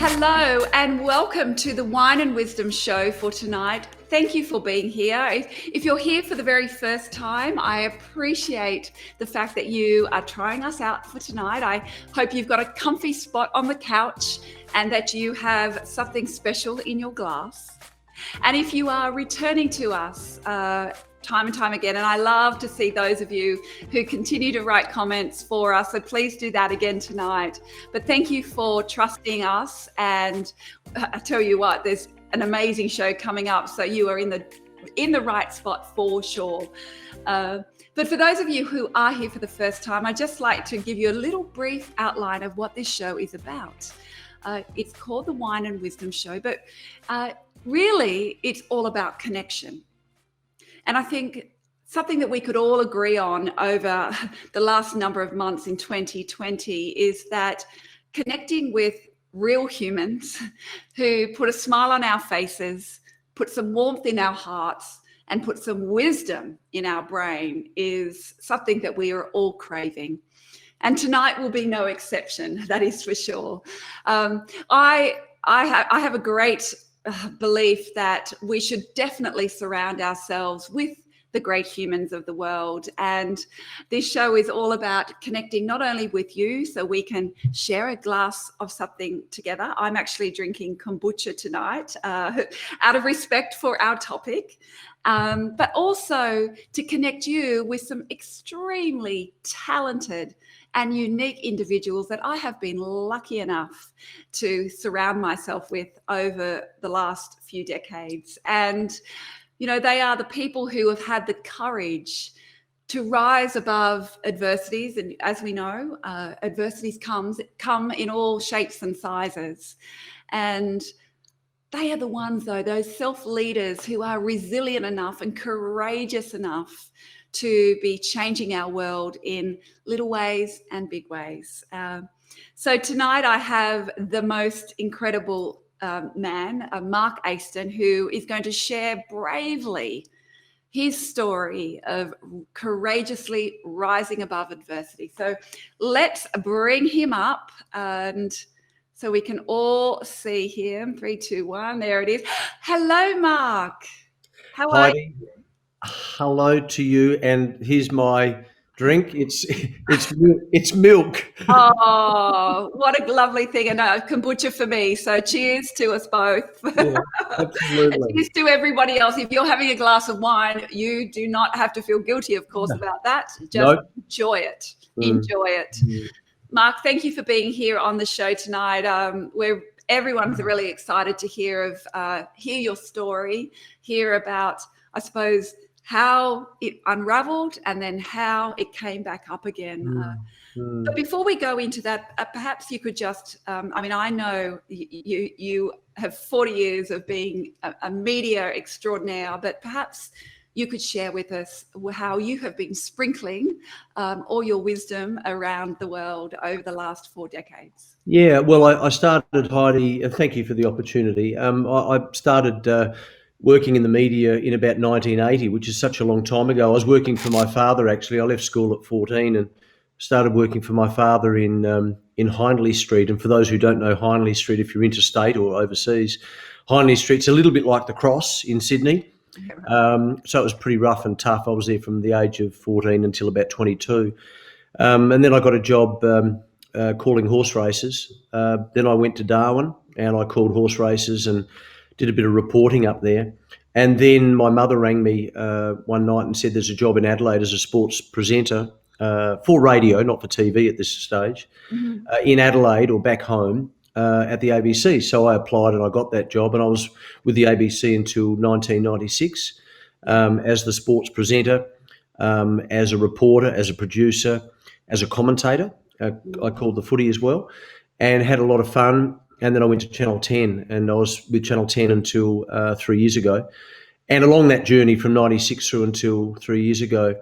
Hello and welcome to the Wine and Wisdom show for tonight. Thank you for being here. If you're here for the very first time, I appreciate the fact that you are trying us out for tonight. I hope you've got a comfy spot on the couch and that you have something special in your glass. And if you are returning to us time and time again, and I love to see those of you who continue to write comments for us, so please do that again tonight. But thank you for trusting us, and I tell you what, there's an amazing show coming up, so you are in the right spot for sure. But for those of you who are here for the first time, I'd just like to give you a little brief outline of what this show is about. It's called the Wine and Wisdom Show, but really it's all about connection. And I think something that we could all agree on over the last number of months in 2020 is that connecting with real humans who put a smile on our faces, put some warmth in our hearts, and put some wisdom in our brain is something that we are all craving. And tonight will be no exception, that is for sure. I have a great belief that we should definitely surround ourselves with the great humans of the world. And this show is all about connecting not only with you so we can share a glass of something together. I'm actually drinking kombucha tonight out of respect for our topic, but also to connect you with some extremely talented and unique individuals that I have been lucky enough to surround myself with over the last few decades. And, you know, they are the people who have had the courage to rise above adversities. And as we know, adversities come in all shapes and sizes. And they are the ones, though, those self-leaders who are resilient enough and courageous enough to be changing our world in little ways and big ways. So tonight I have the most incredible man, Mark Aston, who is going to share bravely his story of courageously rising above adversity. So let's bring him up, and so we can all see him. 3, 2, 1, there it is. Hello, Mark. How are Heidi, you? hello to you, and here's my drink. It's milk. Oh, what a lovely thing. And kombucha for me. So cheers to us both. Yeah, absolutely. Cheers to everybody else. If you're having a glass of wine, you do not have to feel guilty, of course, about that. Just Nope. enjoy it. Mm. Enjoy it. Mm. Mark, thank you for being here on the show tonight. Everyone's really excited to hear your story, hear about, I suppose, how it unraveled and then how it came back up again. But before we go into that, perhaps you could just, I know you have 40 years of being a media extraordinaire, but perhaps you could share with us how you have been sprinkling all your wisdom around the world over the last 4 decades. Yeah, well, I started, Heidi, and thank you for the opportunity. I started working in the media in about 1980, which is such a long time ago. I was working for my father, actually. I left school at 14 and started working for my father in Hindley Street. And for those who don't know Hindley Street, if you're interstate or overseas, Hindley Street's a little bit like the Cross in Sydney. So it was pretty rough and tough. I was there from the age of 14 until about 22. And then I got a job calling horse races. Then I went to Darwin and I called horse races and did a bit of reporting up there. And then my mother rang me one night and said there's a job in Adelaide as a sports presenter for radio, not for TV at this stage, in Adelaide or back home at the ABC. So I applied and I got that job, and I was with the ABC until 1996 as the sports presenter, as a reporter, as a producer, as a commentator. I called the footy as well and had a lot of fun. And then I went to Channel 10, and I was with Channel 10 until 3 years ago. And along that journey from 96 through until 3 years ago,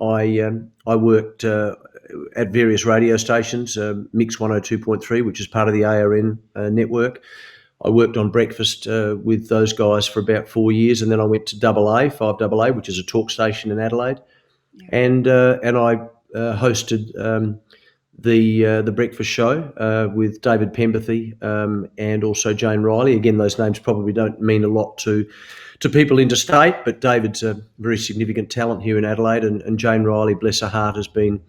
I worked at various radio stations, Mix 102.3, which is part of the ARN network. I worked on breakfast with those guys for about 4 years, and then I went to 5AA, which is a talk station in Adelaide. Yeah. And I hosted the Breakfast Show with David Pemberthy and also Jane Riley. Again, those names probably don't mean a lot to people interstate, but David's a very significant talent here in Adelaide, and Jane Riley, bless her heart, has been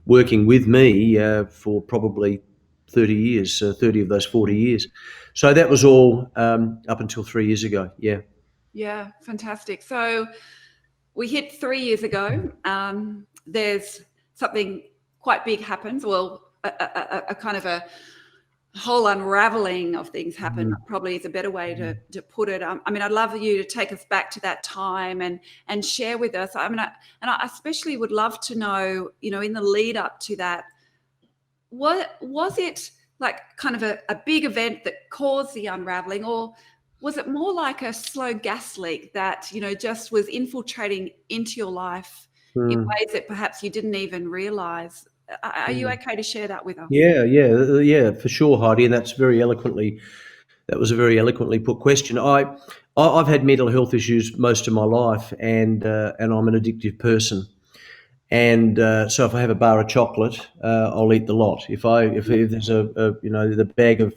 working with me for probably 30 years, 30 of those 40 years. So that was all up until 3 years ago. Yeah. Yeah, fantastic. So we hit 3 years ago. There's something quite big happens. Well, a kind of a whole unraveling of things happen, probably is a better way to put it. I mean, I'd love you to take us back to that time and share with us. I mean, I especially would love to know, in the lead up to that, what was it like kind of a big event that caused the unraveling, or was it more like a slow gas leak that, just was infiltrating into your life in ways that perhaps you didn't even realize? Are you okay to share that with us? Yeah, for sure, Heidi, and that was a very eloquently put question. I've had mental health issues most of my life, and I'm an addictive person. And so if I have a bar of chocolate, I'll eat the lot. If there's the bag of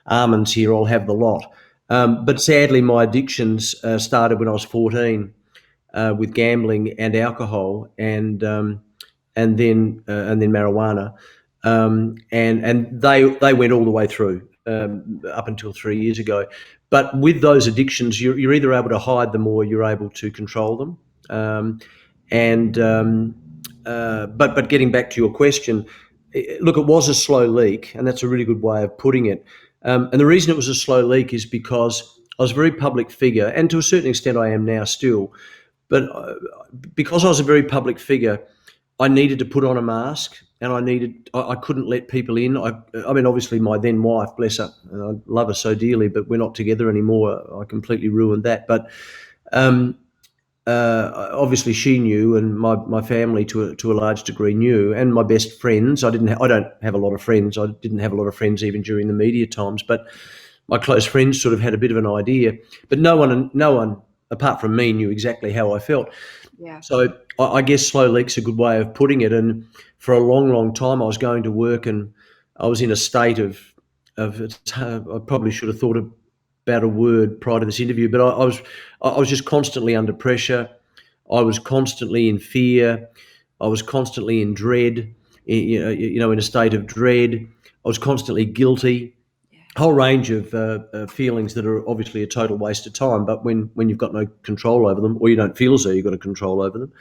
almonds here, I'll have the lot. But sadly, my addictions started when I was 14 with gambling and alcohol, and then marijuana, and they went all the way through up until 3 years ago. But with those addictions, you're either able to hide them or you're able to control them. But getting back to your question, look, it was a slow leak, and that's a really good way of putting it. And the reason it was a slow leak is because I was a very public figure, and to a certain extent I am now still. But because I was a very public figure, I needed to put on a mask, and I couldn't let people in. I mean, obviously my then wife, bless her, and I love her so dearly, but we're not together anymore. I completely ruined that. But obviously she knew, and my family to a large degree knew, and my best friends. I don't have a lot of friends. I didn't have a lot of friends even during the media times, but my close friends sort of had a bit of an idea. But no one apart from me knew exactly how I felt. Yeah. So I guess slow leak's a good way of putting it. And for a long, long time, I was going to work, and I was in a state of I probably should have thought about a word prior to this interview, but I was just constantly under pressure. I was constantly in fear. I was constantly in dread, in a state of dread. I was constantly guilty. A whole range of feelings that are obviously a total waste of time. But when you've got no control over them, or you don't feel as though you've got a control over them,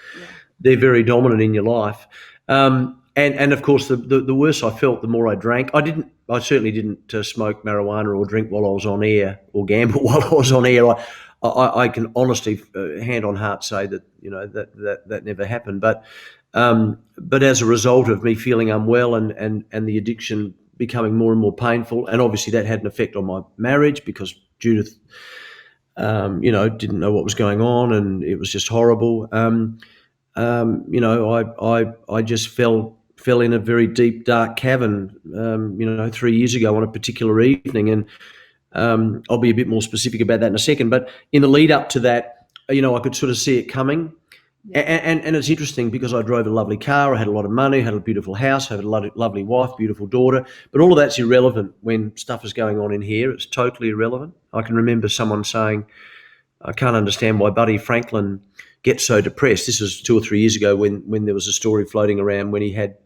they're very dominant in your life. And of course, the worse I felt, the more I drank. I certainly didn't smoke marijuana or drink while I was on air, or gamble while I was on air. I can honestly, hand on heart, say that that never happened. But as a result of me feeling unwell and the addiction becoming more and more painful, and obviously that had an effect on my marriage, because Judith, didn't know what was going on, and it was just horrible. I just fell in a very deep, dark cavern, 3 years ago on a particular evening. And I'll be a bit more specific about that in a second. But in the lead up to that, I could sort of see it coming. And it's interesting because I drove a lovely car, I had a lot of money, had a beautiful house, I had a lovely wife, beautiful daughter. But all of that's irrelevant when stuff is going on in here. It's totally irrelevant. I can remember someone saying, I can't understand why Buddy Franklin gets so depressed. This was 2 or 3 years ago when there was a story floating around when he had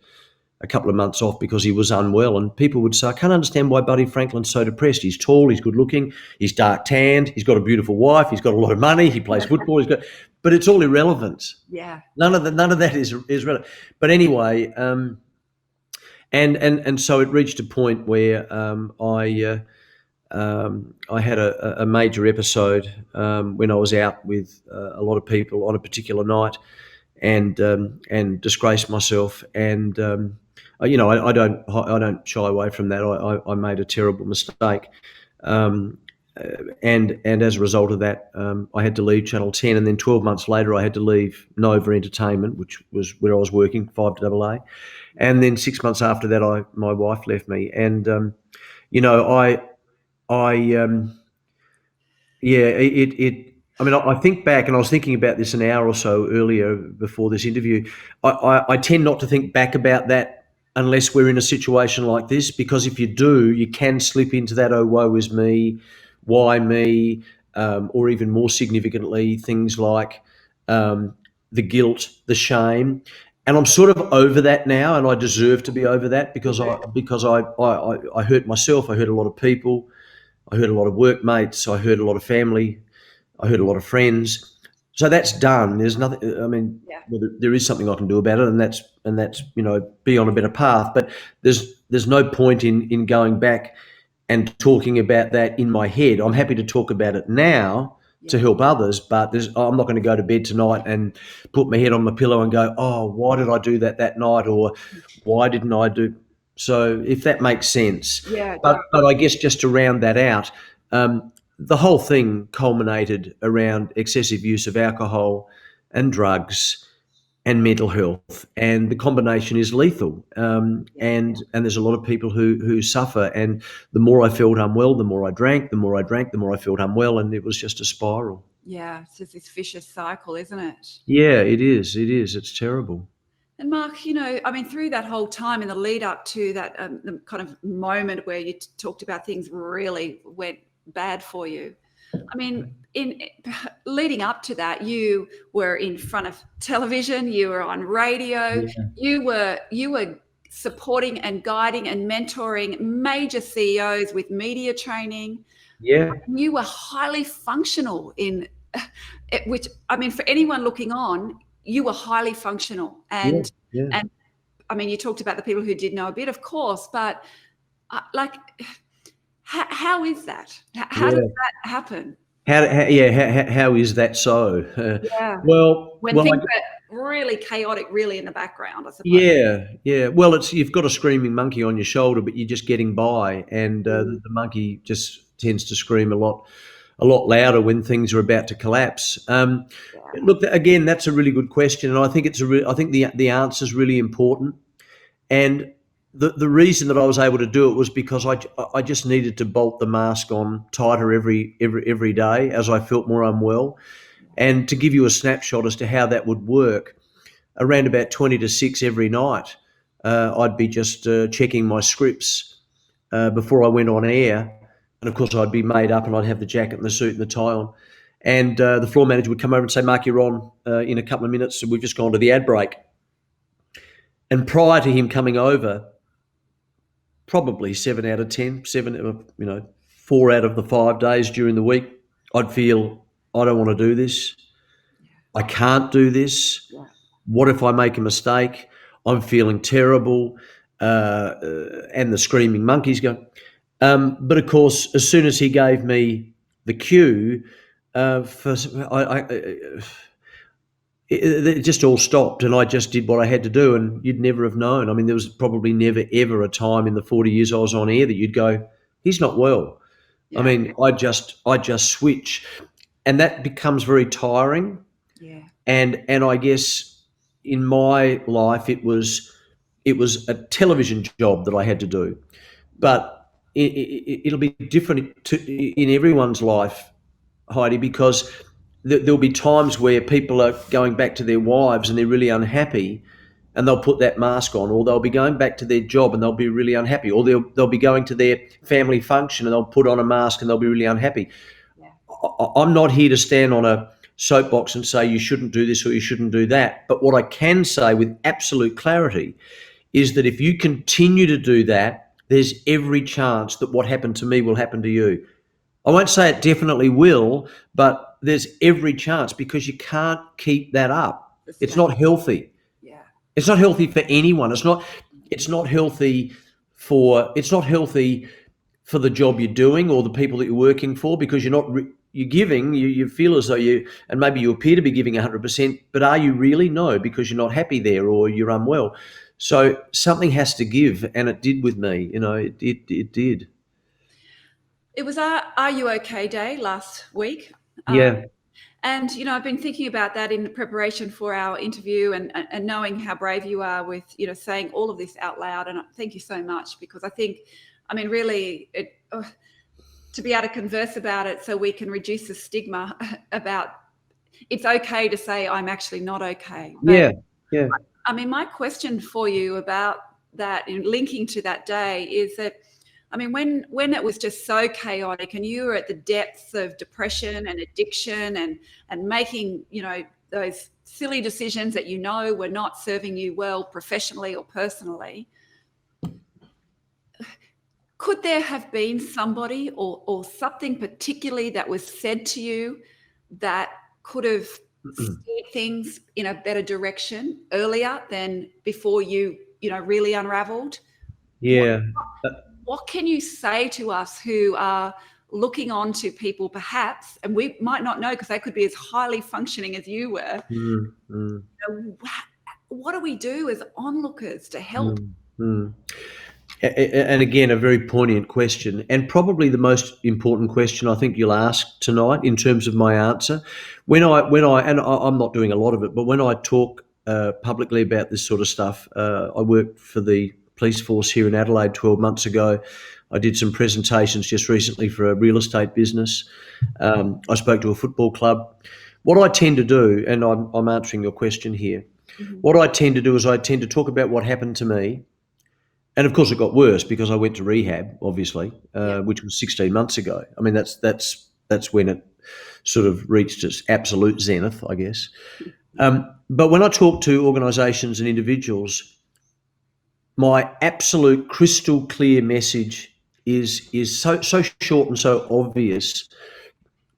a couple of months off because he was unwell, and people would say, I can't understand why Buddy Franklin's so depressed. He's tall, he's good looking, he's dark tanned, he's got a beautiful wife, he's got a lot of money, he plays football, but it's all irrelevant. Yeah. None of that is relevant. But anyway, and so it reached a point where I had a major episode when I was out with a lot of people on a particular night, and disgraced myself. And I don't shy away from that. I made a terrible mistake, and as a result of that, I had to leave Channel 10, and then 12 months later, I had to leave Nova Entertainment, which was where I was working, 5AA, and then 6 months after that, my wife left me, and I think back, and I was thinking about this an hour or so earlier before this interview. I tend not to think back about that unless we're in a situation like this, because if you do, you can slip into that, oh, woe is me, why me, or even more significantly, things like the guilt, the shame. And I'm sort of over that now, and I deserve to be over that because I hurt myself, I hurt a lot of people, I hurt a lot of workmates, I hurt a lot of family, I hurt a lot of friends. So that's done. There's nothing. I mean, Yeah. well, there is something I can do about it, and that's be on a better path. But there's no point in going back and talking about that in my head. I'm happy to talk about it now to Yeah. help others, but I'm not going to go to bed tonight and put my head on my pillow and go, oh, why did I do that night, or why didn't I do? So if that makes sense, Yeah. but I guess just to round that out, the whole thing culminated around excessive use of alcohol and drugs and mental health, and the combination is lethal. Yeah. And there's a lot of people who suffer. And the more I felt unwell, the more I drank. The more I drank, the more I felt unwell, and it was just a spiral. Yeah. It's just this vicious cycle, isn't it? Yeah, it is. It is. It's terrible. And Mark, I mean, through that whole time in the lead up to that the kind of moment where you talked about things really went bad for you. I mean, in leading up to that, you were in front of television, you were on radio, Yeah. you were supporting and guiding and mentoring major CEOs with media training. Yeah. You were highly functional in which, I mean, for anyone looking on, you were highly functional. Yeah. Yeah. And I mean, you talked about the people who did know a bit, of course, but like, how is that? How does Yeah. that happen? How is that so? Yeah. Well, When well, things are really chaotic, really in the background, I suppose. yeah, yeah. Well, it's you've got a screaming monkey on your shoulder, but you're just getting by, and the monkey just tends to scream a lot louder when things are about to collapse. Yeah. Look, again, that's a really good question, and I think I think the answer is really important. And the reason that I was able to do it was because I just needed to bolt the mask on tighter every day as I felt more unwell. And to give you a snapshot as to how that would work, around about 20 to 6 every night, I'd be just checking my scripts before I went on air. And of course, I'd be made up and I'd have the jacket and the suit and the tie on. And the floor manager would come over and say, Mark, you're on in a couple of minutes. So we've just gone to the ad break. And prior to him coming over, probably 7 out of 10, 4 out of the 5 days during the week, I'd feel, I don't want to do this. I can't do this. Yeah. What if I make a mistake? I'm feeling terrible. And the screaming monkeys go. But of course, as soon as he gave me the cue, it just all stopped, and I just did what I had to do. And you'd never have known. I mean, there was probably never ever a time in the 40 years I was on air that you'd go, he's not well. I Yeah. mean, I just switch, and that becomes very tiring. Yeah. And I guess in my life it was a television job that I had to do, but it'll be different in everyone's life, Heidi, because there'll be times where people are going back to their wives and they're really unhappy, and they'll put that mask on, or they'll be going back to their job and they'll be really unhappy, or they'll be going to their family function and they'll put on a mask and they'll be really unhappy. Yeah. I'm not here to stand on a soapbox and say you shouldn't do this or you shouldn't do that. But what I can say with absolute clarity is that if you continue to do that, there's every chance that what happened to me will happen to you. I won't say it definitely will, but there's every chance, because you can't keep that up. It's not healthy. Yeah. It's not healthy for anyone. It's not healthy for the job you're doing or the people that you're working for, because you're giving, you feel as though and maybe you appear to be giving 100%, but are you really? No, because you're not happy there or you're unwell. So something has to give, and it did with me. It did. It was our Are You OK Day last week. Yeah. And, I've been thinking about that in preparation for our interview, and knowing how brave you are with, saying all of this out loud. And thank you so much, because I think, I mean, really, to be able to converse about it so we can reduce the stigma about it's okay to say I'm actually not okay. But, Yeah. I mean, my question for you about that, linking to that day, is that, I mean, when it was just so chaotic and you were at the depths of depression and addiction and making, those silly decisions that were not serving you well professionally or personally, could there have been somebody or something particularly that was said to you that could have steered things in a better direction earlier than before you really unraveled? Yeah. What can you say to us who are looking on to people perhaps, and we might not know because they could be as highly functioning as you were. What do we do as onlookers to help? And again, a very poignant question, and probably the most important question I think you'll ask tonight in terms of my answer. I'm not doing a lot of it, but when I talk publicly about this sort of stuff, I worked for the police force here in Adelaide 12 months ago. I did some presentations just recently for a real estate business. I spoke to a football club. What I tend to do, and I'm answering your question here, what I tend to do is I tend to talk about what happened to me. And of course, it got worse because I went to rehab, obviously, which was 16 months ago. I mean, that's when it sort of reached its absolute zenith, I guess. But when I talk to organisations and individuals, my absolute crystal clear message is so short and so obvious.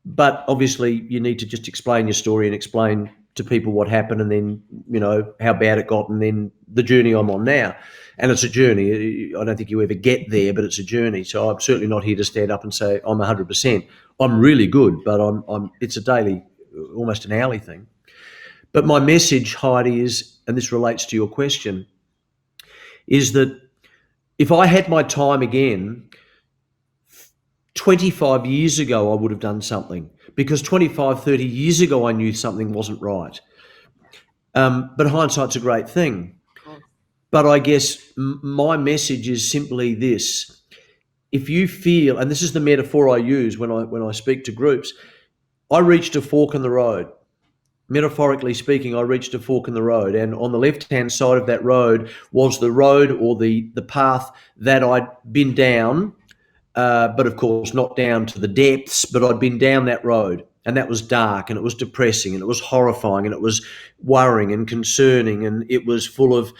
But obviously, you need to just explain your story and explain to people what happened, and then how bad it got, and then the journey I'm on now. And it's a journey. I don't think you ever get there, but it's a journey. So I'm certainly not here to stand up and say I'm 100%. I'm really good, but it's a daily, almost an hourly thing. But my message, Heidi, is, and this relates to your question, is that if I had my time again, 25 years ago, I would have done something, because 25, 30 years ago, I knew something wasn't right. But hindsight's a great thing. But I guess my message is simply this. If you feel, and this is the metaphor I use when I speak to groups, I reached a fork in the road. Metaphorically speaking, I reached a fork in the road, and on the left-hand side of that road was the road or the path that I'd been down, but of course not down to the depths, but I'd been down that road, and that was dark, and it was depressing, and it was horrifying, and it was worrying and concerning, and it was full of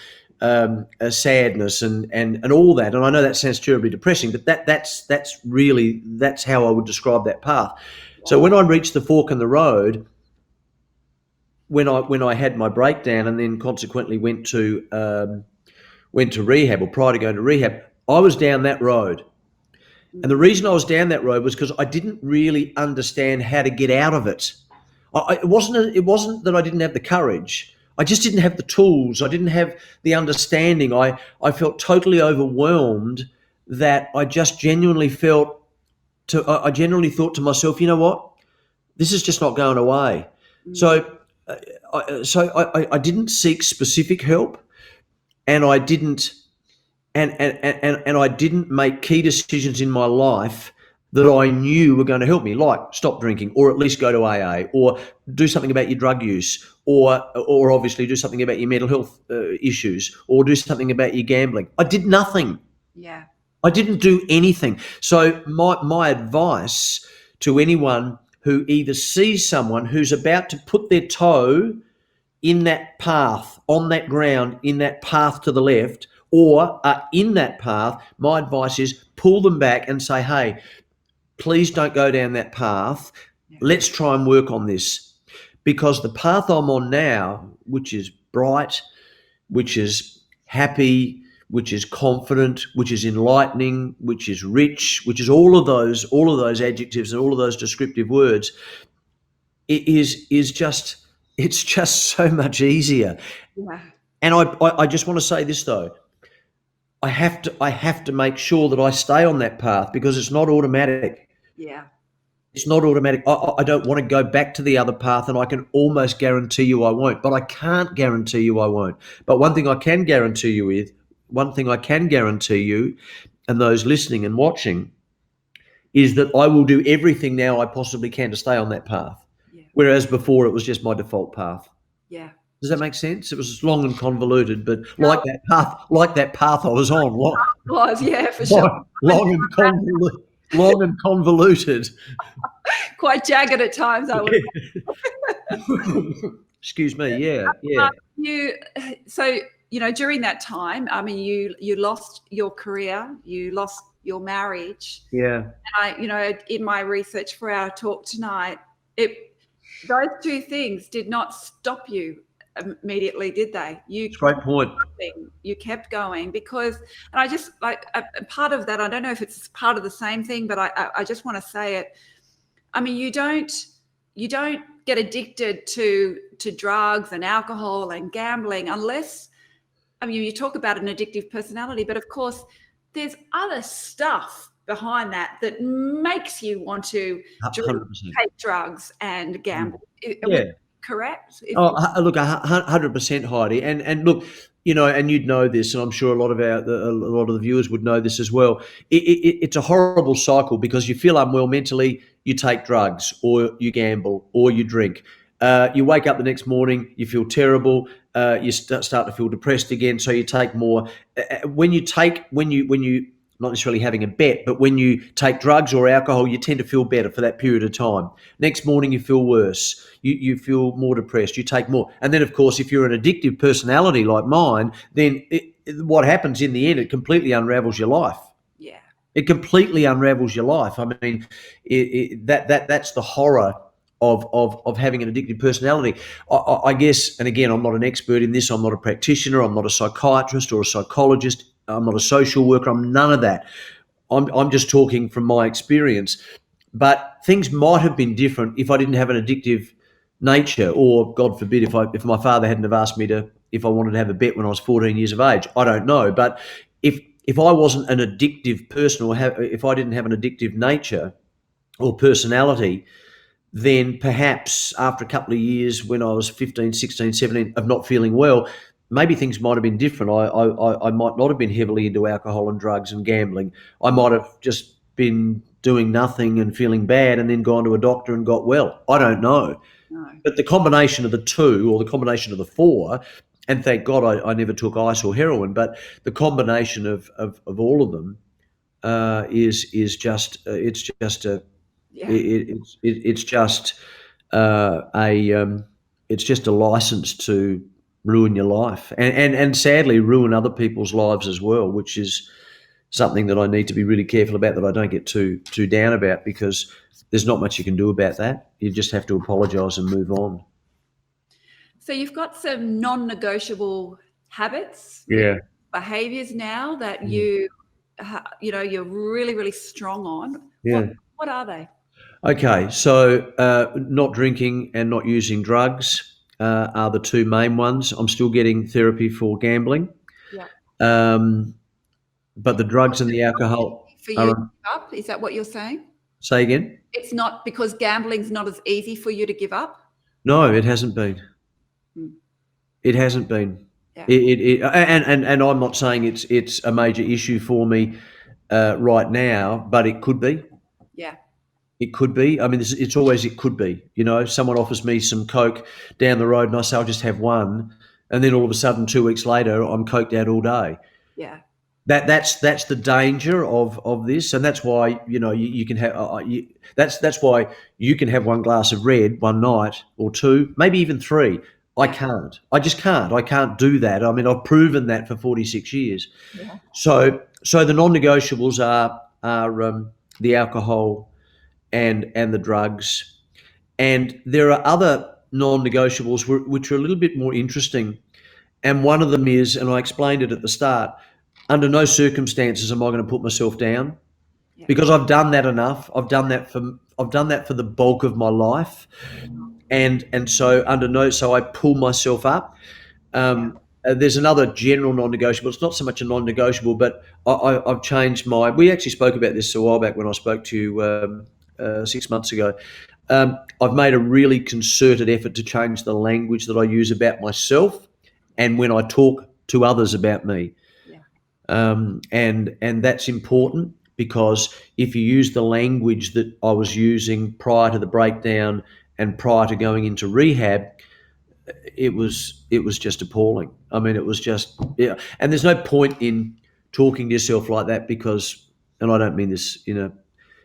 sadness and all that. And I know that sounds terribly depressing, but that's how I would describe that path. So when I reached the fork in the road, when I had my breakdown and then consequently went to rehab, or prior to going to rehab, I was down that road. And the reason I was down that road was because I didn't really understand how to get out of it. It wasn't that I didn't have the courage. I just didn't have the tools. I didn't have the understanding. I felt totally overwhelmed that I genuinely thought to myself, you know what? This is just not going away. So I didn't seek specific help, and I didn't and I didn't make key decisions in my life that I knew were going to help me, like stop drinking, or at least go to AA, or do something about your drug use, or obviously do something about your mental health issues, or do something about your gambling. I did nothing. Yeah. I didn't do anything. So my advice to anyone who either sees someone who's about to put their toe in that path, on that ground, in that path to the left, or are in that path, my advice is pull them back and say, hey, please don't go down that path. Let's try and work on this. Because the path I'm on now, which is bright, which is happy, which is confident, which is enlightening, which is rich, which is all of those adjectives and all of those descriptive words, it's just so much easier. Yeah. And I just want to say this though. I have to make sure that I stay on that path, because it's not automatic. Yeah. It's not automatic. I don't want to go back to the other path, and I can almost guarantee you I won't. But I can't guarantee you I won't. But one thing I can guarantee you, and those listening and watching, is that I will do everything now I possibly can to stay on that path. Yeah. Whereas before it was just my default path. Yeah. Does that make sense? It was long and convoluted, but like that path I was on, Was, yeah, for sure. long and convoluted. Quite jagged at times, I would. Excuse me. Yeah, yeah, You so during that time, I mean, you lost your career, you lost your marriage. yeah. And in my research for our talk tonight, those two things did not stop you immediately, did they? It's a great point. You kept going because, and I just like a part of that. I don't know if it's part of the same thing, but I just want to say it. I mean, you don't get addicted to drugs and alcohol and gambling unless, I mean, you talk about an addictive personality, but of course there's other stuff behind that makes you want to 100%. take drugs and gamble. Yeah. Correct? Look, 100%, Heidi, and look, and you'd know this, and I'm sure a lot of the viewers would know this as well. It's a horrible cycle because you feel unwell mentally, you take drugs, or you gamble, or you drink. You wake up the next morning, you feel terrible. You start to feel depressed again, so you take more. When you not necessarily having a bet, but when you take drugs or alcohol, you tend to feel better for that period of time. Next morning, you feel worse. You feel more depressed. You take more. And then, of course, if you're an addictive personality like mine, then what happens in the end, it completely unravels your life. Yeah. It completely unravels your life. I mean, that's the horror of having an addictive personality. I guess, and again, I'm not an expert in this. I'm not a practitioner. I'm not a psychiatrist or a psychologist. I'm not a social worker. I'm none of that. I'm just talking from my experience. But things might have been different if I didn't have an addictive nature, or God forbid, if my father hadn't have asked me if I wanted to have a bet when I was 14 years of age. I don't know. But if I wasn't an addictive person, or if I didn't have an addictive nature or personality, then perhaps after a couple of years when I was 15, 16, 17 of not feeling well, maybe things might have been different. I might not have been heavily into alcohol and drugs and gambling. I might have just been doing nothing and feeling bad and then gone to a doctor and got well. I don't know. No. But the combination of the two, or the combination of the four, and thank God I never took ice or heroin, but the combination of all of them is just it's just a Yeah. it's just it's just a license to ruin your life, and sadly ruin other people's lives as well, which is something that I need to be really careful about, that I don't get too down about, because there's not much you can do about that. You just have to apologise and move on. So you've got some non-negotiable habits, Yeah. behaviours now that you're really, really strong on. Yeah. What are they? Okay, so not drinking and not using drugs are the two main ones. I'm still getting therapy for gambling. Yeah. But the drugs and the alcohol For you to are. give up? Is that what you're saying? Say again? It's not because gambling's not as easy for you to give up? No, it hasn't been. Hmm. It hasn't been. Yeah. And I'm not saying it's a major issue for me right now, but it could be. Yeah. It could be. I mean, it's always it could be. Someone offers me some Coke down the road and I say, I'll just have one. And then all of a sudden, 2 weeks later, I'm coked out all day. Yeah. That's the danger of this, and that's why you can have that's why you can have one glass of red one night, or two, maybe even three. I can't. I just can't. I can't do that. I mean, I've proven that for 46 years. Yeah. So the non-negotiables are the alcohol and the drugs, and there are other non-negotiables which are a little bit more interesting. And one of them is, and I explained it at the start, under no circumstances am I going to put myself down, because I've done that enough. I've done that for the bulk of my life, and so so I pull myself up. There's another general non-negotiable. It's not so much a non-negotiable, but I've changed my. We actually spoke about this a while back when I spoke to you 6 months ago. I've made a really concerted effort to change the language that I use about myself, and when I talk to others about me. And that's important, because if you use the language that I was using prior to the breakdown and prior to going into rehab, it was just appalling. I mean, it was just, yeah. And there's no point in talking to yourself like that because, and I don't mean this in a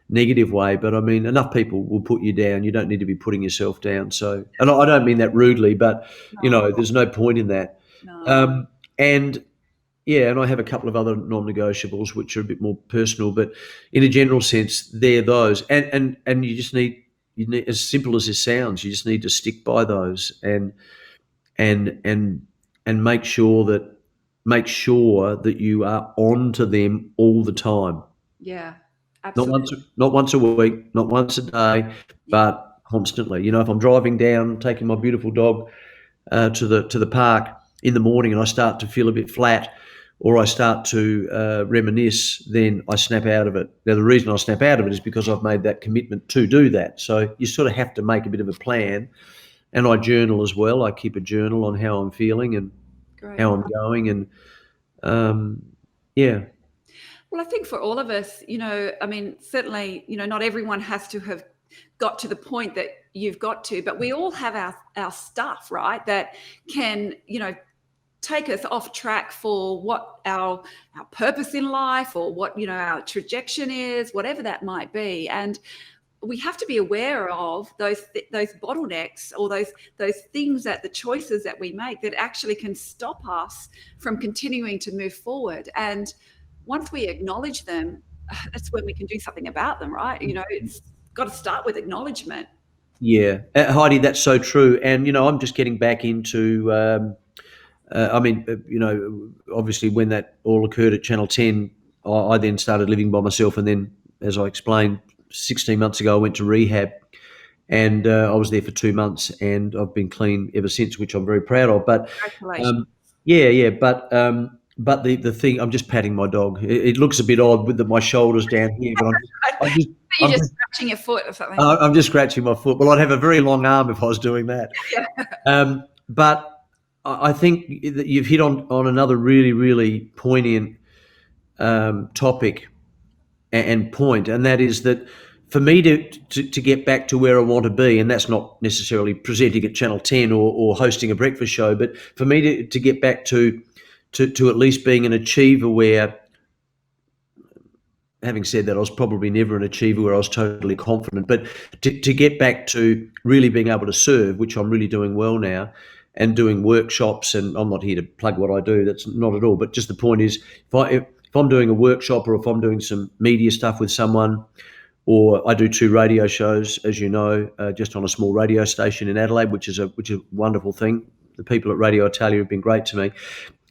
negative way, but I mean, enough people will put you down. You don't need to be putting yourself down. So, and I don't mean that rudely, but No, there's no point in that. no. And yeah, and I have a couple of other non-negotiables which are a bit more personal, but in a general sense, they're those. And you need, as simple as this sounds, you just need to stick by those and and and make sure that you are on to them all the time. Yeah, Not absolutely. once a week, not once a day, Yeah, but constantly. If I'm driving down, taking my beautiful dog to the park in the morning, and I start to feel a bit flat, or I start to reminisce, then I snap out of it. Now, the reason I snap out of it is because I've made that commitment to do that. So you sort of have to make a bit of a plan. And I journal as well. I keep a journal on how I'm feeling and great. how I'm going, and um, yeah, Well, I think for all of us, I mean, certainly, not everyone has to have got to the point that you've got to, but we all have our stuff, right? That can, take us off track for what our purpose in life, or what, our trajectory is, whatever that might be. And we have to be aware of those bottlenecks, or those things, that the choices that we make that actually can stop us from continuing to move forward. And once we acknowledge them, that's when we can do something about them, right? It's got to start with acknowledgement. yeah. Heidi, that's so true. And I'm just getting back into. I mean, obviously, when that all occurred at Channel 10, I then started living by myself, and then, as I explained, 16 months ago, I went to rehab, and I was there for 2 months, and I've been clean ever since, which I'm very proud of. But Congratulations. yeah, yeah, but the thing, I'm just patting my dog. It looks a bit odd with my shoulders down here, but I'm just You're I'm just just scratching your foot or something. I'm just scratching my foot. Well, I'd have a very long arm if I was doing that. Yeah. But I think that you've hit on another really, really poignant topic and point, and that is that for me to get back to where I want to be, and that's not necessarily presenting at Channel 10 or hosting a breakfast show, but for me to get back to at least being an achiever where, having said that, I was probably never an achiever where I was totally confident, but to get back to really being able to serve, which I'm really doing well now, and doing workshops, and I'm not here to plug what I do, that's not at all, but just the point is, if I'm doing a workshop, or if I'm doing some media stuff with someone, or I do 2 radio shows, as you know, just on a small radio station in Adelaide, which is a wonderful thing. The people at Radio Italia have been great to me.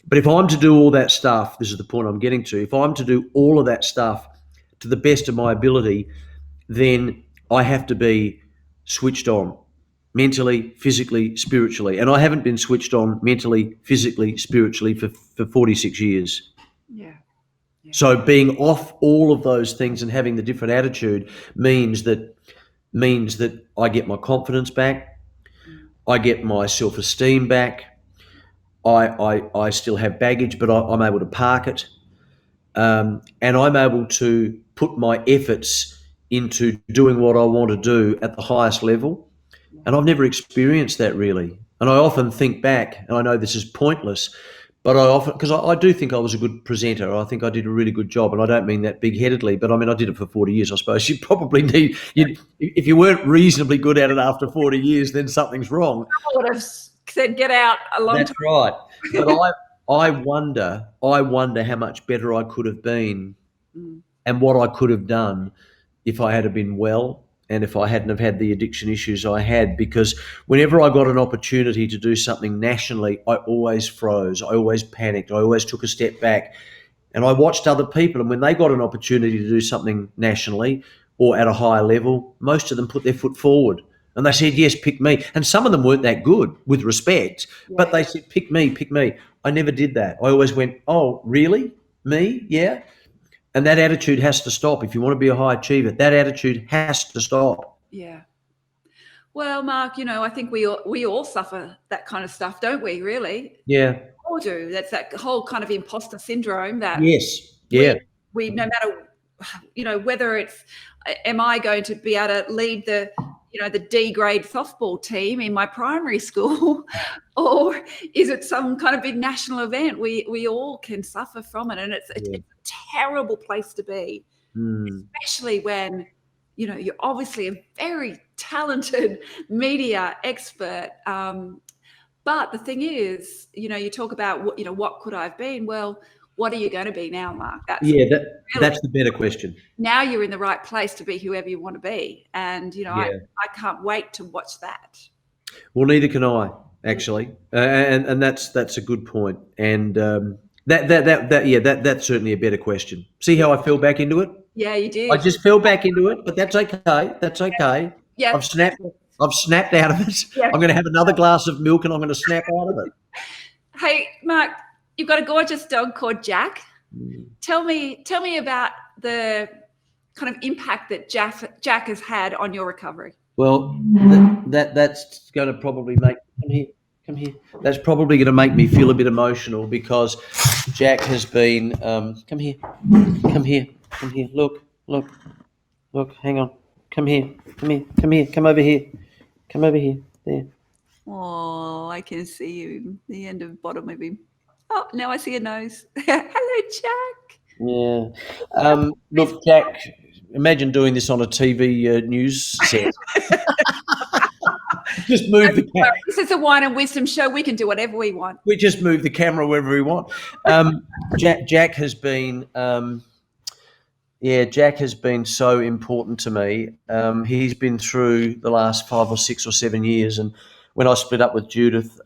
But if I'm to do all that stuff, this is the point I'm getting to. If I'm to do all of that stuff to the best of my ability, then I have to be switched on mentally, physically, spiritually. And I haven't been switched on mentally, physically, spiritually for 46 years. Yeah. Yeah. So being off all of those things and having the different attitude means that I get my confidence back, I get my self-esteem back. I still have baggage, but I'm able to park it, and I'm able to put my efforts into doing what I want to do at the highest level. And I've never experienced that really. And I often think back, and I know this is pointless, but I often, because I do think I was a good presenter. I think I did a really good job, and I don't mean that big-headedly, but I mean I did it for 40 years. I suppose you probably if you weren't reasonably good at it after 40 years, then something's wrong. I would have said get out a long That's time. right. But I wonder how much better I could have been, Mm. and what I could have done if I had been well, and if I hadn't have had the addiction issues I had. Because whenever I got an opportunity to do something nationally, I always froze. I always panicked. I always took a step back. And I watched other people, and when they got an opportunity to do something nationally or at a higher level, most of them put their foot forward. And they said, yes, pick me. And some of them weren't that good, with respect, but they said, pick me, pick me. I never did that. I always went, oh, really? Me? Yeah. And that attitude has to stop. If you want to be a high achiever, that attitude has to stop. Yeah. Well, Mark, I think we all suffer that kind of stuff, don't we? Really, Yeah. we all do. That's that whole kind of imposter syndrome that Yes. Yeah. we no matter, whether it's, am I going to be able to lead the the D grade softball team in my primary school, or is it some kind of big national event? We all can suffer from it, and it's a terrible place to be, especially when you're obviously a very talented media expert. But the thing is, you talk about what could I have been? Well, what are you going to be now, Mark? That's the better question. Now you're in the right place to be whoever you want to be, and I can't wait to watch that. Well, neither can I, actually, and that's a good point. And that's certainly a better question. See how I fell back into it? Yeah, you did. I just fell back into it, but that's okay. That's okay. Yeah. I've snapped out of it. Yeah. I'm going to have another glass of milk, and I'm going to snap out of it. Hey, Mark, you've got a gorgeous dog called Jack. Tell me about the kind of impact that Jack has had on your recovery. Well, that's going to probably make come here. That's probably going to make me feel a bit emotional, because Jack has been come here. Look, hang on. Come over here. There. Oh, I can see you, the end of bottom of him. Oh, now I see a nose. Hello, Jack. Yeah. Look, Jack, imagine doing this on a TV news set. Just move the camera. This is a wine and wisdom show. We can do whatever we want. We just move the camera wherever we want. Jack has been, Jack has been so important to me. He's been through the last 5 or 6 or 7 years, and when I split up with Judith,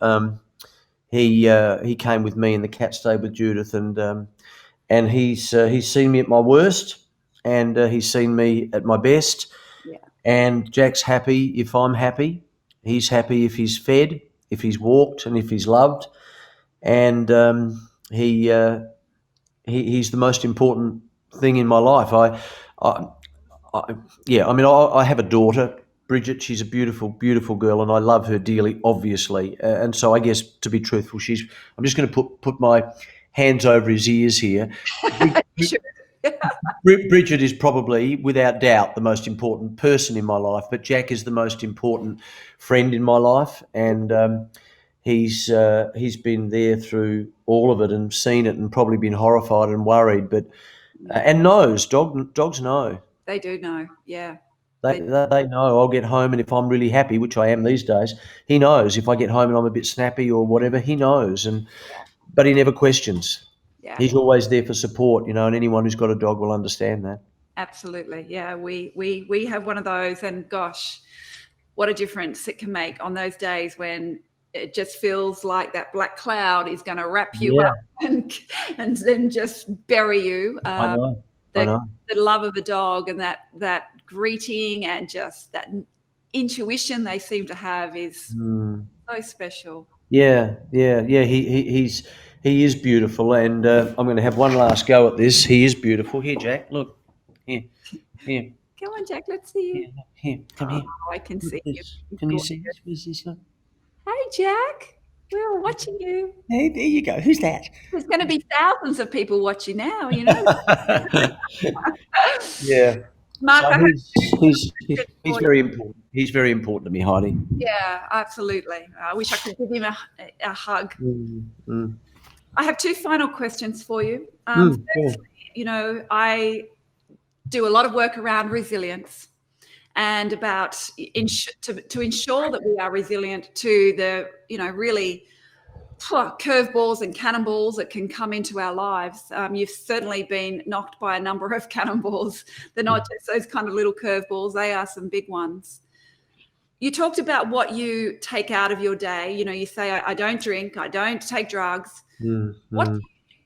he came with me, and the cat stayed with Judith, and he's seen me at my worst, and he's seen me at my best. Yeah. And Jack's happy if I'm happy. He's happy if he's fed, if he's walked, and if he's loved. And he's the most important thing in my life. I have a daughter, Bridget. She's a beautiful, beautiful girl, and I love her dearly, obviously. And so I guess, to be truthful, I'm just going to put my hands over his ears here. Sure. Bridget is probably, without doubt, the most important person in my life, but Jack is the most important friend in my life, and he's been there through all of it and seen it, and probably been horrified and worried, but and knows. Dogs know. They do know. Yeah. They know I'll get home, and if I'm really happy, which I am these days, he knows. If I get home and I'm a bit snappy or whatever, he knows, but he never questions. Yeah. He's always there for support, and anyone who's got a dog will understand that. Absolutely. Yeah, we have one of those, and gosh, what a difference it can make on those days when it just feels like that black cloud is going to wrap you up and then just bury you. I know. The love of a dog and that greeting and just that intuition they seem to have is so special. Yeah. He is beautiful, and I'm going to have one last go at this. He is beautiful. Here, Jack, look. Here. Come on, Jack, let's see you. Here, come here. Oh, I can see you. Can you see this? Where's this? Look. Hey, Jack, we're watching you. Hey, there you go. Who's that? There's going to be thousands of people watching now, Yeah. Mark, so he's very important. He's very important to me, Heidi. Yeah, absolutely. I wish I could give him a hug. I have 2 final questions for you. Firstly, I do a lot of work around resilience and about to ensure that we are resilient to the, really curveballs and cannonballs that can come into our lives. You've certainly been knocked by a number of cannonballs. They're not just those kind of little curveballs. They are some big ones. You talked about what you take out of your day. You say, I don't drink, I don't take drugs. What do you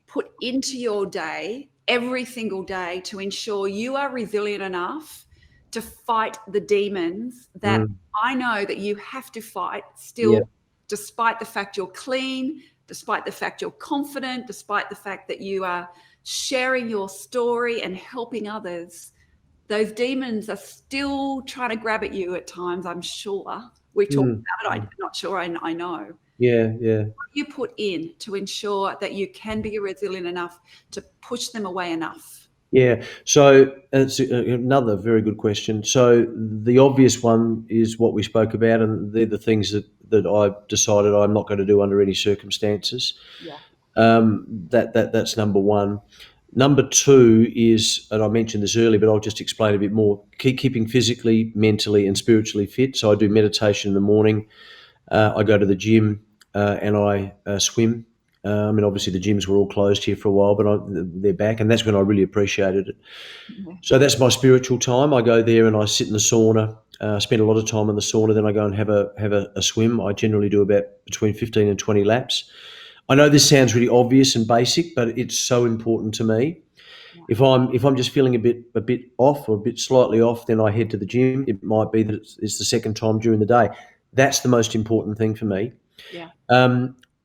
put into your day every single day to ensure you are resilient enough to fight the demons that I know that you have to fight still, despite the fact you're clean, despite the fact you're confident, despite the fact that you are sharing your story and helping others? Those demons are still trying to grab at you at times, I'm sure. We talk about it, I'm not sure I know. Yeah. What do you put in to ensure that you can be resilient enough to push them away enough? Yeah. So it's another very good question. So the obvious one is what we spoke about, and they're the things that I've decided I'm not going to do under any circumstances. Yeah. That's number one. Number two is, and I mentioned this earlier, but I'll just explain a bit more. Keeping physically, mentally, and spiritually fit. So I do meditation in the morning. I go to the gym and I swim. I mean, obviously the gyms were all closed here for a while, but they're back, and that's when I really appreciated it. Yeah. So that's my spiritual time. I go there and I sit in the sauna. Spend a lot of time in the sauna. Then I go and have a swim. I generally do about between 15 and 20 laps. I know this sounds really obvious and basic, but it's so important to me. Yeah. If I'm just feeling a bit off or a bit slightly off, then I head to the gym. It might be that it's the second time during the day. That's the most important thing for me. Yeah.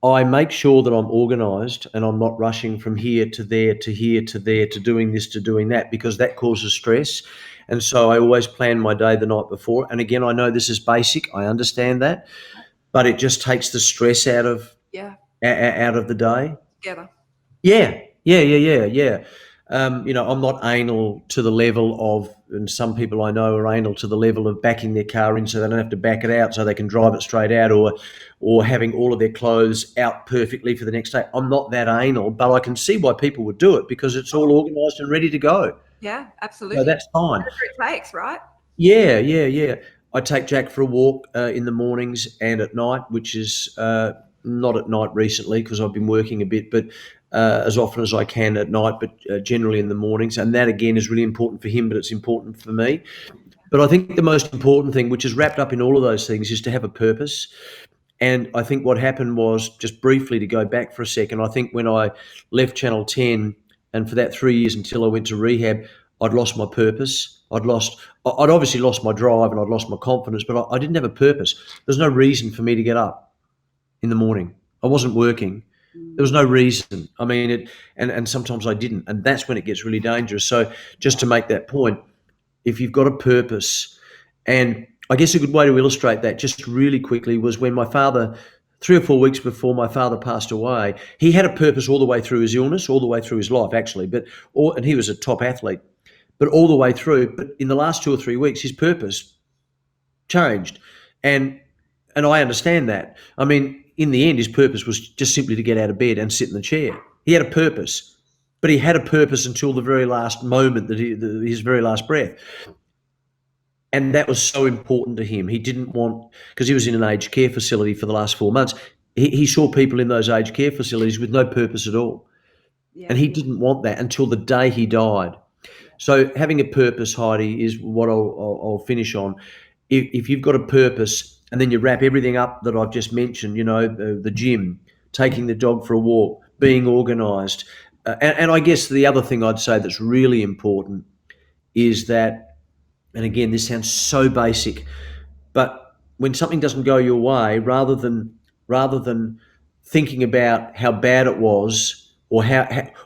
I make sure that I'm organised and I'm not rushing from here to there to here to there to doing this to doing that, because that causes stress. And so I always plan my day the night before. And again, I know this is basic. I understand that, but it just takes the stress Yeah. out of the day. Together. Yeah. I'm not anal to the level of, and some people I know are anal to the level of backing their car in so they don't have to back it out so they can drive it straight out, or having all of their clothes out perfectly for the next day. I'm not that anal, but I can see why people would do it because it's all organised and ready to go. Yeah, So absolutely. that's fine. Whatever it takes, right? Yeah. I take Jack for a walk in the mornings and at night, which is not at night recently because I've been working a bit, but as often as I can at night, but generally in the mornings. And that again is really important for him, but it's important for me. But I think the most important thing, which is wrapped up in all of those things, is to have a purpose. And I think what happened was, just briefly to go back for a second, I think when I left Channel 10 and for that 3 years until I went to rehab, I'd lost my purpose. I'd obviously lost my drive and I'd lost my confidence, but I didn't have a purpose. There's no reason for me to get up in the morning. I wasn't working. There was no reason. I mean, and sometimes I didn't. And that's when it gets really dangerous. So just to make that point, if you've got a purpose, and I guess a good way to illustrate that just really quickly was when my father, 3 or 4 weeks before my father passed away, he had a purpose all the way through his illness, all the way through his life actually, and he was a top athlete, but all the way through. But in the last 2 or 3 weeks, his purpose changed, and I understand that. I mean, in the end, his purpose was just simply to get out of bed and sit in the chair. He had a purpose, but he had a purpose until the very last moment, his very last breath. And that was so important to him. He didn't want, because he was in an aged care facility for the last 4 months, he saw people in those aged care facilities with no purpose at all. Yeah. And he didn't want that until the day he died. So having a purpose, Heidi, is what I'll finish on. If you've got a purpose and then you wrap everything up that I've just mentioned, the gym, taking the dog for a walk, being organised. And I guess the other thing I'd say that's really important is that, and again, this sounds so basic, but when something doesn't go your way, rather than thinking about how bad it was, or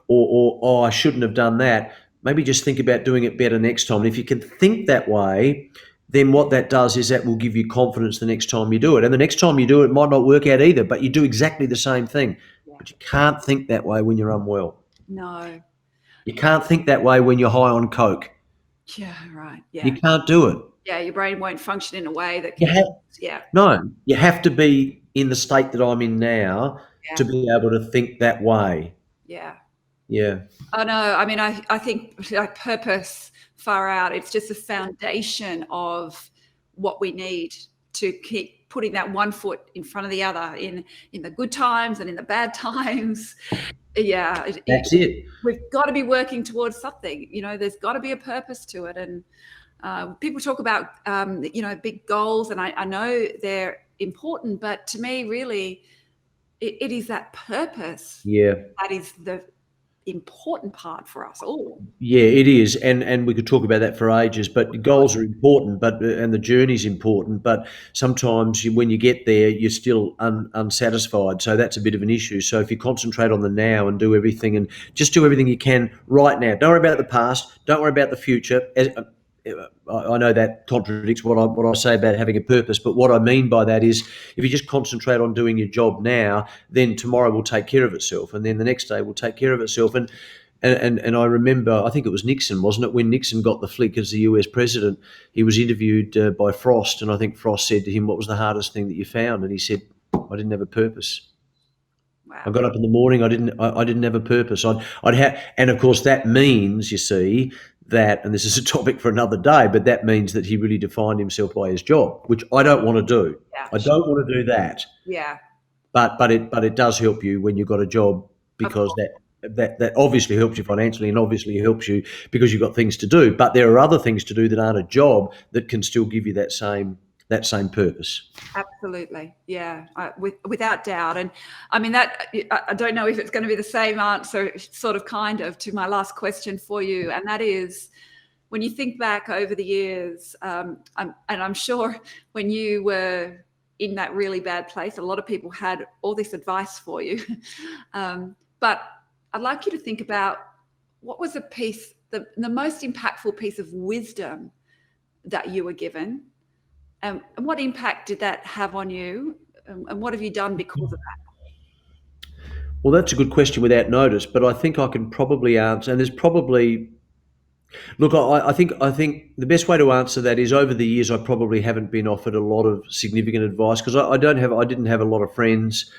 or oh, I shouldn't have done that, maybe just think about doing it better next time. And if you can think that way, then what that does is that will give you confidence the next time you do it. And the next time you do it, it might not work out either, but you do exactly the same thing. Yeah. But you can't think that way when you're unwell. No. You can't think that way when you're high on coke. Yeah, right. You Yeah. can't do it. Yeah, your brain won't function in a way that You can, have, yeah. no, you have to be in the state that I'm in now Yeah. to be able to think that way. Yeah. Yeah. Oh no, I mean, I think like purpose far out, it's just the foundation of what we need to keep putting that one foot in front of the other in the good times and in the bad times. Yeah. That's it. We've got to be working towards something, there's got to be a purpose to it. And people talk about, big goals, and I know they're important, but to me, really, it is that purpose. Yeah. That is the important part for us all. Yeah, it is, and we could talk about that for ages. But goals are important, and the journey's important. But sometimes when you get there, you're still unsatisfied. So that's a bit of an issue. So if you concentrate on the now and do everything, and just do everything you can right now. Don't worry about the past. Don't worry about the future. I know that contradicts what I say about having a purpose, but what I mean by that is, if you just concentrate on doing your job now, then tomorrow will take care of itself, and then the next day will take care of itself. And And I remember, I think it was Nixon, wasn't it? When Nixon got the flick as the US president, he was interviewed by Frost, and I think Frost said to him, "What was the hardest thing that you found?" And he said, "I didn't have a purpose. I Wow. got up in the morning. I didn't have a purpose. I'd have, and of course that means, you see, that, and this is a topic for another day, but that means that he really defined himself by his job, which I don't want to do. Yeah. I don't want to do that. Yeah. But it does help you when you've got a job, Of because course. that obviously helps you financially, and obviously helps you because you've got things to do. But there are other things to do that aren't a job that can still give you that same purpose. Absolutely. Yeah. Without doubt. And I mean, that, I don't know if it's going to be the same answer, sort of, kind of, to my last question for you. And that is, when you think back over the years, and I'm sure when you were in that really bad place, a lot of people had all this advice for you. But I'd like you to think about, what was the most impactful piece of wisdom that you were given? And what impact did that have on you? And what have you done because of that? Well, that's a good question without notice, but I think I can probably answer. And there's probably, look, I think the best way to answer that is, over the years I probably haven't been offered a lot of significant advice, because I didn't have a lot of friends.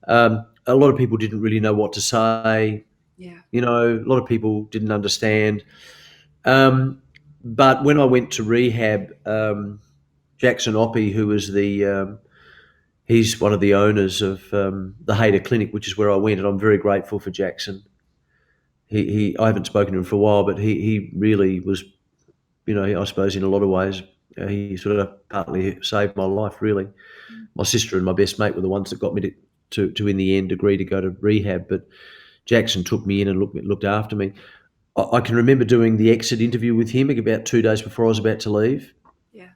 A lot of people didn't really know what to say. Yeah. A lot of people didn't understand. But when I went to rehab, Jackson Oppie, who was he's one of the owners of the Heidi Clinic, which is where I went, and I'm very grateful for Jackson. I haven't spoken to him for a while, but he really was, I suppose in a lot of ways, he sort of partly saved my life, really. My sister and my best mate were the ones that got me to in the end agree to go to rehab, but Jackson took me in and looked after me. I can remember doing the exit interview with him about 2 days before I was about to leave. Yeah.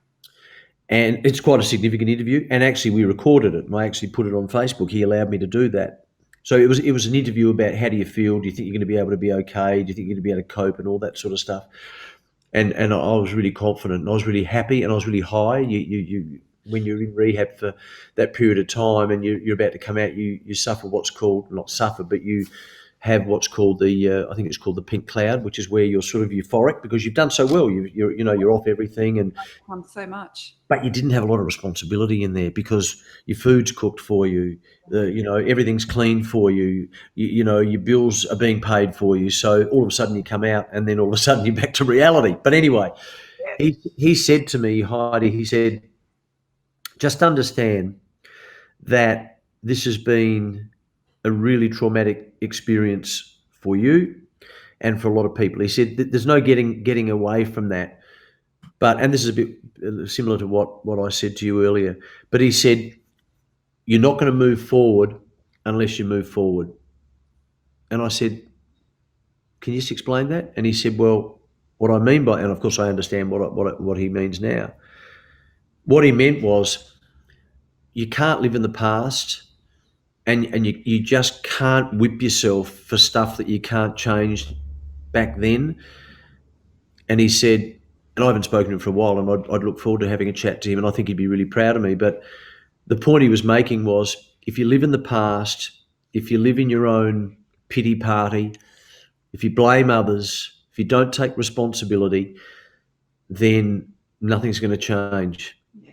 And it's quite a significant interview. And actually, we recorded it, and I actually put it on Facebook. He allowed me to do that. So it was an interview about, how do you feel? Do you think you're going to be able to be okay? Do you think you're going to be able to cope, and all that sort of stuff? And I was really confident, and I was really happy, and I was really high. You when you're in rehab for that period of time, and you're about to come out, you suffer what's called, not suffer, but you have what's called I think it's called the pink cloud, which is where you're sort of euphoric because you've done so well. You're off everything, So much. but you didn't have a lot of responsibility in there, because your food's cooked for you, everything's clean for you, your bills are being paid for you. So all of a sudden you come out, and then all of a sudden you're back to reality. But anyway, he said to me, Heidi, he said, just understand that this has been a really traumatic experience for you and for a lot of people. He said there's no getting away from that. And this is a bit similar to what I said to you earlier, but he said, you're not going to move forward unless you move forward. And I said, can you just explain that? And he said, well, what I mean by, and of course I understand what he means now. What he meant was, you can't live in the past, and you just can't whip yourself for stuff that you can't change back then. And he said, and I haven't spoken to him for a while, and I'd look forward to having a chat to him, and I think he'd be really proud of me. But the point he was making was, if you live in the past, if you live in your own pity party, if you blame others, if you don't take responsibility, then nothing's going to change. Yeah.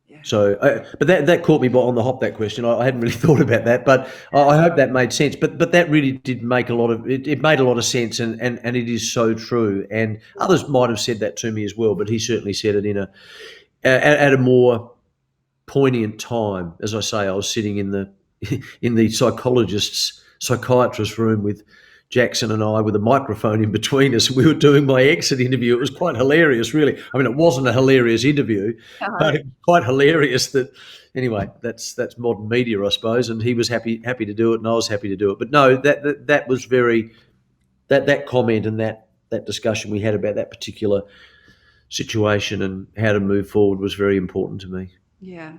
Yeah. So, but that caught me on the hop, that question. I hadn't really thought about that, but I hope that made sense. But that really did make a lot of it made a lot of sense, and it is so true. And others might have said that to me as well, but he certainly said it at a more poignant time. As I say, I was sitting in the psychiatrist's room with Jackson and I, with a microphone in between us. We were doing my exit interview. It was quite hilarious, really. I mean, it wasn't a hilarious interview, but it was quite hilarious that. Anyway, that's modern media, I suppose. And he was happy to do it, and I was happy to do it. But no, that was very that comment and that discussion we had about that particular situation and how to move forward was very important to me. Yeah.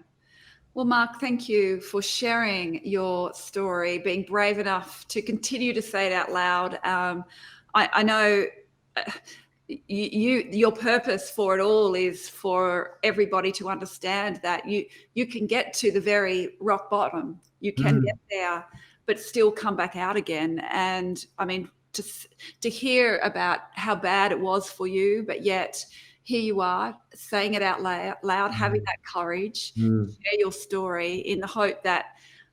Well, Mark, thank you for sharing your story, being brave enough to continue to say it out loud. I know your purpose for it all is for everybody to understand that you can get to the very rock bottom. You can get there, but still come back out again. And I mean, to hear about how bad it was for you, but yet here you are saying it out loud, having that courage to share your story in the hope that,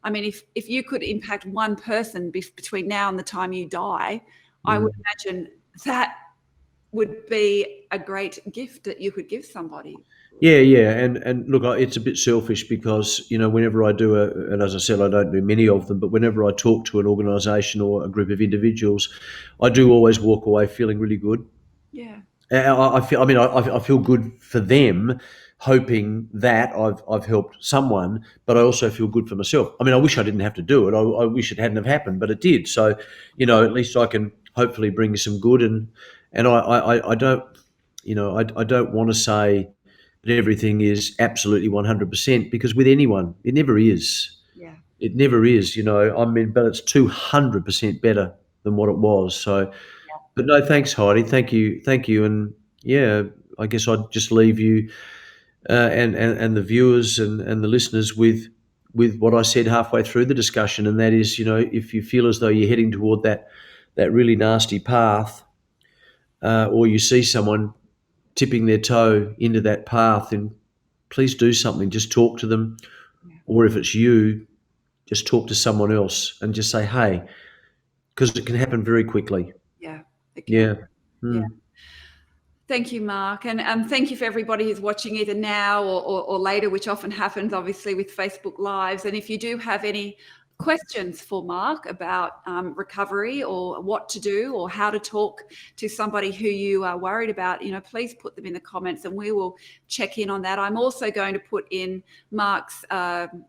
I mean, if you could impact one person between now and the time you die, I would imagine that would be a great gift that you could give somebody. Yeah, and look, it's a bit selfish because whenever I do and as I said, I don't do many of them, but whenever I talk to an organisation or a group of individuals, I do always walk away feeling really good. Yeah. I feel good for them, hoping that I've helped someone, but I also feel good for myself. I mean, I wish I didn't have to do it. I wish it hadn't have happened, but it did. So, at least I can hopefully bring some good. And I don't, I don't want to say that everything is absolutely 100% because with anyone, it never is. Yeah. It never is. I mean, but it's 200% better than what it was. So. But no, thanks, Heidi. Thank you, and yeah, I guess I'd just leave you and the viewers and the listeners with what I said halfway through the discussion, and that is, if you feel as though you're heading toward that really nasty path, or you see someone tipping their toe into that path, then please do something. Just talk to them, or if it's you, just talk to someone else and just say, "Hey," because it can happen very quickly. Yeah. Yeah. Yeah. Thank you, Mark. And thank you for everybody who's watching either now or later, which often happens, obviously, with Facebook Lives. And if you do have any questions for Mark about recovery or what to do or how to talk to somebody who you are worried about, please put them in the comments and we will check in on that. I'm also going to put in Mark's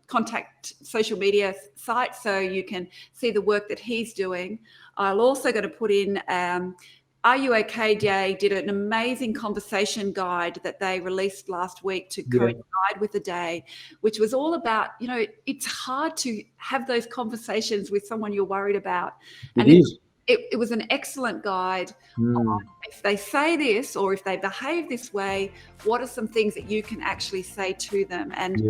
contact social media site so you can see the work that he's doing. I'm also going to put in Are You OK Day did an amazing conversation guide that they released last week to coincide with the day, which was all about, it's hard to have those conversations with someone you're worried about. It was an excellent guide on if they say this or if they behave this way, what are some things that you can actually say to them? And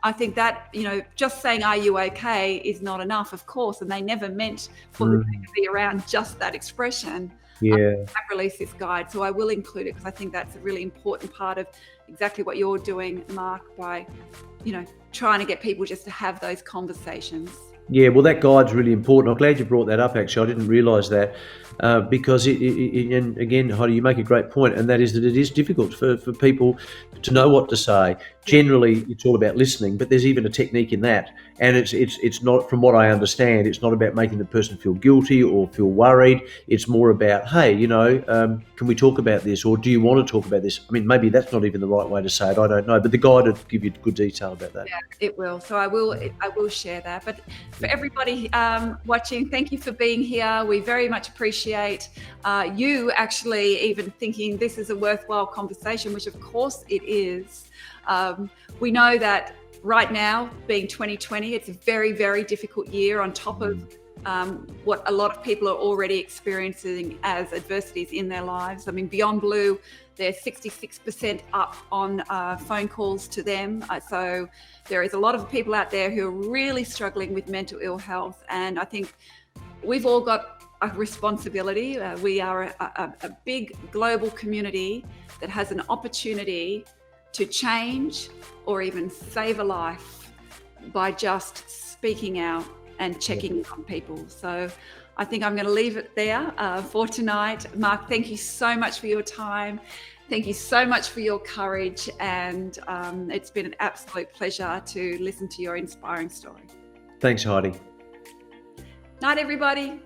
I think that, just saying, "Are you okay?" is not enough, of course, and they never meant for the day to be around just that expression. I've released this guide, so I will include it because I think that's a really important part of exactly what you're doing, Mark, by, trying to get people just to have those conversations. Yeah, well, that guide's really important. I'm glad you brought that up, actually. I didn't realise that because, and again, Heidi, you make a great point, and that is that it is difficult for people to know what to say. Generally, it's all about listening, but there's even a technique in that. And it's not, from what I understand, it's not about making the person feel guilty or feel worried. It's more about, hey, can we talk about this, or do you want to talk about this? I mean, maybe that's not even the right way to say it. I don't know, but the guide will give you good detail about that. Yeah, it will. So I will share that. But for everybody watching, thank you for being here. We very much appreciate you actually even thinking this is a worthwhile conversation, which of course it is. We know that right now, being 2020, it's a very, very difficult year on top of what a lot of people are already experiencing as adversities in their lives. I mean, Beyond Blue, they're 66% up on phone calls to them. So there is a lot of people out there who are really struggling with mental ill health. And I think we've all got a responsibility. We are a big global community that has an opportunity to change or even save a life by just speaking out and checking on people. So I think I'm going to leave it there for tonight. Mark, thank you so much for your time. Thank you so much for your courage. And it's been an absolute pleasure to listen to your inspiring story. Thanks, Heidi. Night, everybody.